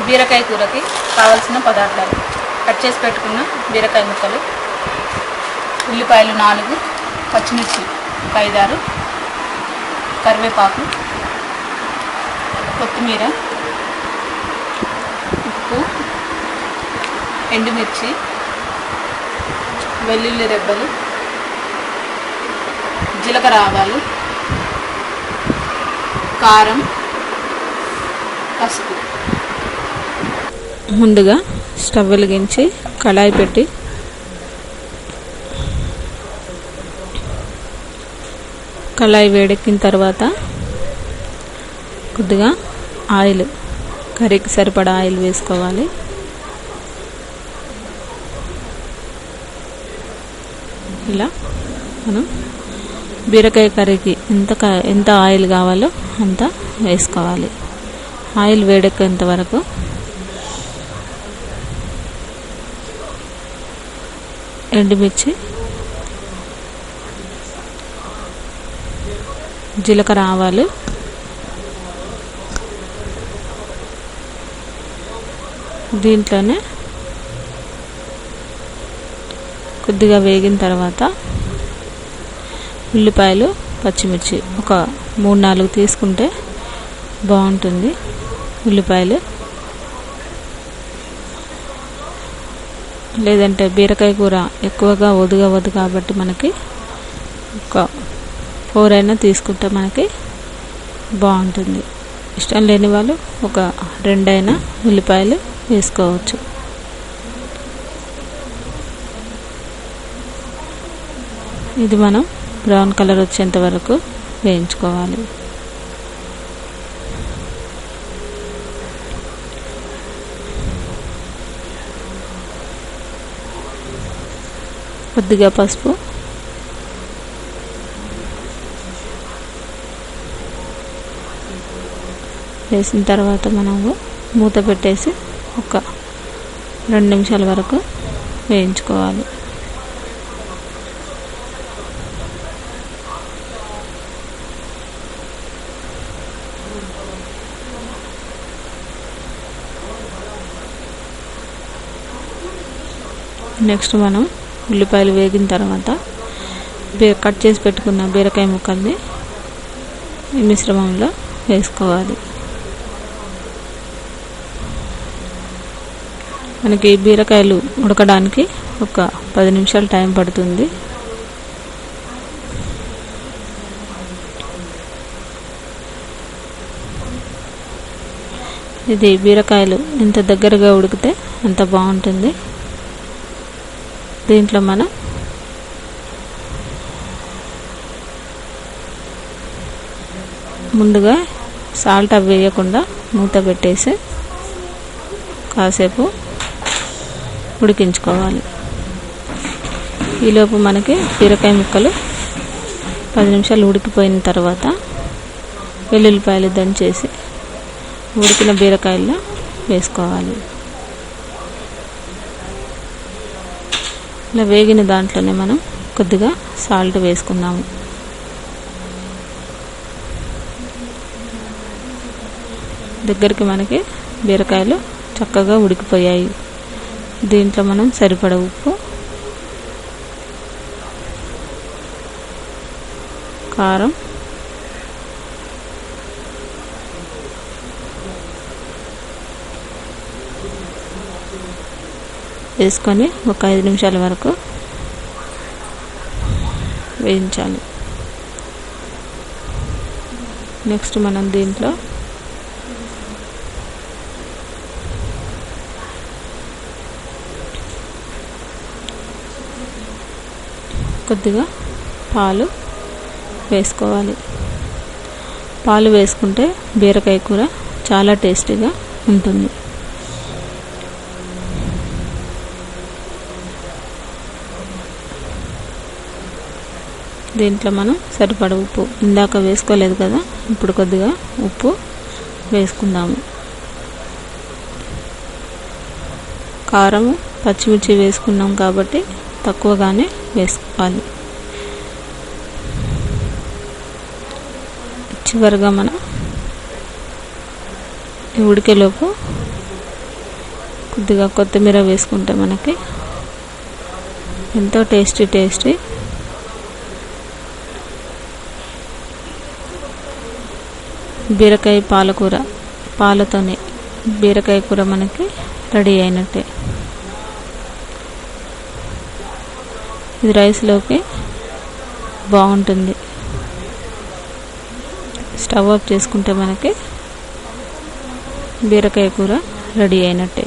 బీరకాయ కూరకి కావాల్సిన పదార్థాలు: కట్ చేసి పెట్టుకున్న బీరకాయ ముక్కలు, ఉల్లిపాయలు 4, పచ్చిమిర్చి 5-6, కరివేపాకు, కొత్తిమీర, ఉప్పు, ఎండుమిర్చి, వెల్లుల్లి రెబ్బలు, జీలకర్ర ఆవాలు, కారం, పసుపు. ముందుగా స్టవ్ వెలిగించి కళాయి పెట్టి కళాయి వేడెక్కిన తర్వాత కొద్దిగా ఆయిల్, కర్రీకి సరిపడా ఆయిల్ వేసుకోవాలి. ఇలా మనం బీరకాయ కర్రీకి ఎంత ఆయిల్ కావాలో అంత వేసుకోవాలి. ఆయిల్ వేడెక్కేంత వరకు ఎండుమిర్చి, జీలకర్ర ఆవాలు, దీంట్లోనే కొద్దిగా వేగిన తర్వాత ఉల్లిపాయలు, పచ్చిమిర్చి ఒక 3-4 తీసుకుంటే బాగుంటుంది. ఉల్లిపాయలు లేదంటే బీరకాయ కూర ఎక్కువగా వద్దు కాబట్టి మనకి ఒక 4 అయినా తీసుకుంటే మనకి బాగుంటుంది. ఇష్టం లేని వాళ్ళు ఒక 2 అయినా ఉల్లిపాయలు వేసుకోవచ్చు. ఇది మనం బ్రౌన్ కలర్ వచ్చేంత వరకు వేయించుకోవాలి. కొద్దిగా పసుపు, వేసిన తర్వాత మనము మూత పెట్టేసి ఒక 2 నిమిషాల వరకు వేయించుకోవాలి. నెక్స్ట్ మనం ఉల్లిపాయలు వేగిన తర్వాత కట్ చేసి పెట్టుకున్న బీరకాయ ముక్కల్ని ఈ మిశ్రమంలో వేసుకోవాలి. మనకి బీరకాయలు ఉడకడానికి ఒక 10 నిమిషాలు టైం పడుతుంది. ఇది బీరకాయలు ఎంత దగ్గరగా ఉడికితే అంత బాగుంటుంది. దీంట్లో మనం ముందుగా సాల్ట్ అవి వేయకుండా మూత పెట్టేసి కాసేపు ఉడికించుకోవాలి. ఈలోపు మనకి బీరకాయ ముక్కలు 10 నిమిషాలు ఉడికిపోయిన తర్వాత వెల్లుల్లిపాయలు దంచేసి ఉడికిన బీరకాయల్లో వేసుకోవాలి. ఇలా వేగిన దాంట్లోనే మనం కొద్దిగా సాల్ట్ వేసుకుందాము. దగ్గరికి మనకి బీరకాయలు చక్కగా ఉడికిపోయాయి. దీంట్లో మనం సరిపడ ఉప్పు, కారం, వేసుకొని ఒక 5 నిమిషాల వరకు వేయించాలి. నెక్స్ట్ మనం దీంట్లో కొద్దిగా పాలు వేసుకోవాలి. పాలు వేసుకుంటే బీరకాయ కూర చాలా టేస్టీగా ఉంటుంది. దీంట్లో మనం సరిపడ ఉప్పు ఇందాక వేసుకోలేదు కదా, ఇప్పుడు కొద్దిగా ఉప్పు వేసుకుందాము. కారం, పచ్చిమిర్చి వేసుకున్నాం కాబట్టి తక్కువగానే వేసుకోవాలి. చివరిగా మనం ఉడికేలోపు కొద్దిగా కొత్తిమీర వేసుకుంటే మనకి ఎంతో టేస్టీ బీరకాయ పాలకూర, పాలతోనే బీరకాయ కూర మనకి రెడీ అయినట్టే. ఇది రైస్లోకి బాగుంటుంది. స్టవ్ ఆఫ్ చేసుకుంటే మనకి బీరకాయ కూర రెడీ అయినట్టే.